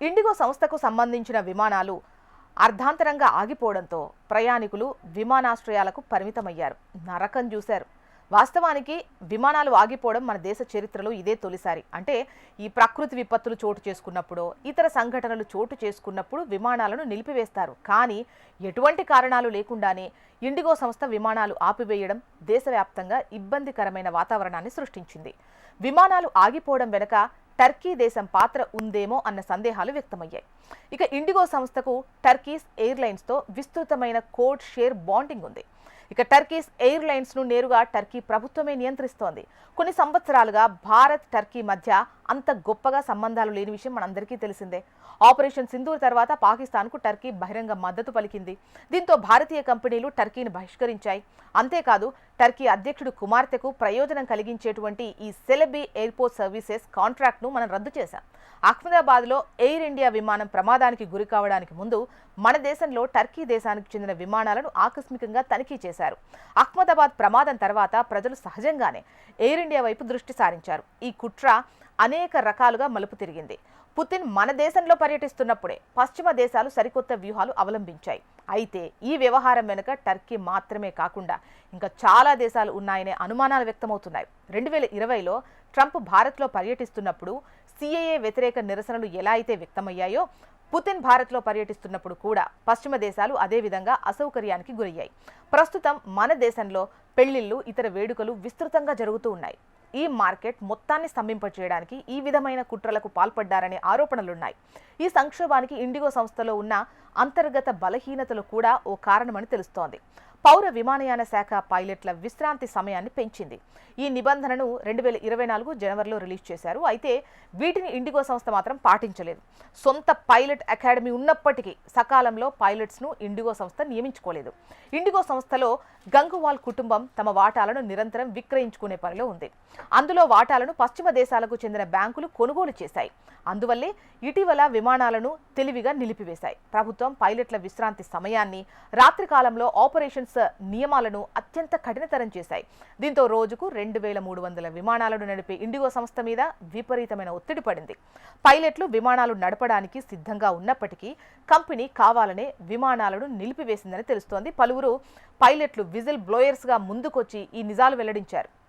IndiGo సంస్థకు సంబంధించిన విమానాలు అర్ధాంతరంగా ఆగిపోవడంతో ప్రయాణికులు విమానాశ్రయాలకు పరిమితమయ్యారు. నరకం చూశారు. వాస్తవానికి విమానాలు ఆగిపోవడం మన దేశ చరిత్రలో ఇదే తొలిసారి. అంటే ఈ ప్రకృతి విపత్తులు చోటు చేసుకున్నప్పుడు, ఇతర సంఘటనలు చోటు చేసుకున్నప్పుడు విమానాలను నిలిపివేస్తారు. కానీ ఎటువంటి కారణాలు లేకుండానే ఇండిగో సంస్థ విమానాలు ఆపివేయడం దేశవ్యాప్తంగా ఇబ్బందికరమైన వాతావరణాన్ని సృష్టించింది. విమానాలు ఆగిపోవడం వెనుక టర్కీ దేశం పాత్ర ఉందేమో అన్న సందేహాలు వ్యక్తమయ్యాయి. ఇక ఇండిగో సంస్థకు టర్కీస్ ఎయిర్లైన్స్తో విస్తృతమైన కోడ్ షేర్ బాండింగ్ ఉంది. ఇక టర్కీస్ ఎయిర్లైన్స్ను నేరుగా టర్కీ ప్రభుత్వమే నియంత్రిస్తోంది. కొన్ని సంవత్సరాలుగా భారత్ టర్కీ మధ్య అంత గొప్పగా సంబంధాలు లేని విషయం మనందరికీ తెలిసిందే. ఆపరేషన్ సింధూర్ తర్వాత పాకిస్తాన్కు టర్కీ బహిరంగ మద్దతు పలికింది. దీంతో భారతీయ కంపెనీలు టర్కీని బహిష్కరించాయి. అంతేకాదు టర్కీ అధ్యక్షుడు కుమార్తెకు ప్రయోజనం కలిగించేటువంటి ఈ సెలెబీ ఎయిర్పోర్ట్ సర్వీసెస్ కాంట్రాక్ట్ను మనం రద్దు చేశాం. అహ్మదాబాద్లో ఎయిర్ ఇండియా విమానం ప్రమాదానికి గురి కావడానికి ముందు మన దేశంలో టర్కీ దేశానికి చెందిన విమానాలను ఆకస్మికంగా తనిఖీ చేశారు. అహ్మదాబాద్ ప్రమాదం తర్వాత ప్రజలు సహజంగానే ఎయిర్ ఇండియా వైపు దృష్టి సారించారు. ఈ కుట్ర అనేక రకాలుగా మలుపు తిరిగింది. పుతిన్ మన దేశంలో పర్యటిస్తున్నప్పుడే పశ్చిమ దేశాలు సరికొత్త వ్యూహాలు అవలంబించాయి. అయితే ఈ వ్యవహారం వెనుక టర్కీ మాత్రమే కాకుండా ఇంకా చాలా దేశాలు ఉన్నాయనే అనుమానాలు వ్యక్తమవుతున్నాయి. 2020లో ట్రంప్ భారత్లో పర్యటిస్తున్నప్పుడు సిఏఏ వ్యతిరేక నిరసనలు ఎలా అయితే వ్యక్తమయ్యాయో, పుతిన్ భారత్లో పర్యటిస్తున్నప్పుడు కూడా పశ్చిమ దేశాలు అదే విధంగా అసౌకర్యానికి గురయ్యాయి. ప్రస్తుతం మన దేశంలో పెళ్లిళ్లు, ఇతర వేడుకలు విస్తృతంగా జరుగుతూ ఉన్నాయి. ఈ మార్కెట్ మొత్తాన్ని స్తంభింపచేయడానికి ఈ విధమైన కుట్రలకు పాల్పడ్డారనే ఆరోపణలున్నాయి. ఈ సంక్షోభానికి ఇండిగో సంస్థలో ఉన్న అంతర్గత బలహీనతలు కూడా ఓ కారణమని తెలుస్తోంది. పౌర విమానయాన శాఖ పైలట్ల విశ్రాంతి సమయాన్ని పెంచింది. ఈ నిబంధనను 2024 జనవరిలో రిలీజ్ చేశారు. అయితే వీటిని ఇండిగో సంస్థ మాత్రం పాటించలేదు. సొంత పైలట్ అకాడమీ ఉన్నప్పటికీ సకాలంలో పైలట్స్ను ఇండిగో సంస్థ నియమించుకోలేదు. ఇండిగో సంస్థలో గంగువాల్ కుటుంబం తమ వాటాలను నిరంతరం విక్రయించుకునే పనిలో ఉంది. అందులో వాటాలను పశ్చిమ దేశాలకు చెందిన బ్యాంకులు కొనుగోలు చేశాయి. అందువల్లే ఇటీవల విమానాలను తెలివిగా నిలిపివేశాయి. ప్రభుత్వం పైలట్ల విశ్రాంతి సమయాన్ని, రాత్రి కాలంలో ఆపరేషన్స్ నియమాలను అత్యంత కఠినతరం చేశాయి. దీంతో రోజుకు 2300 విమానాలను నడిపే ఇండిగో సంస్థ మీద విపరీతమైన ఒత్తిడి పడింది. పైలట్లు విమానాలు నడపడానికి సిద్ధంగా ఉన్నప్పటికీ కంపెనీ కావాలనే విమానాలను నిలిపివేసిందని తెలుస్తోంది. పలువురు పైలట్లు విజిల్ బ్లోయర్స్గా ముందుకొచ్చి ఈ నిజాలు వెల్లడించారు.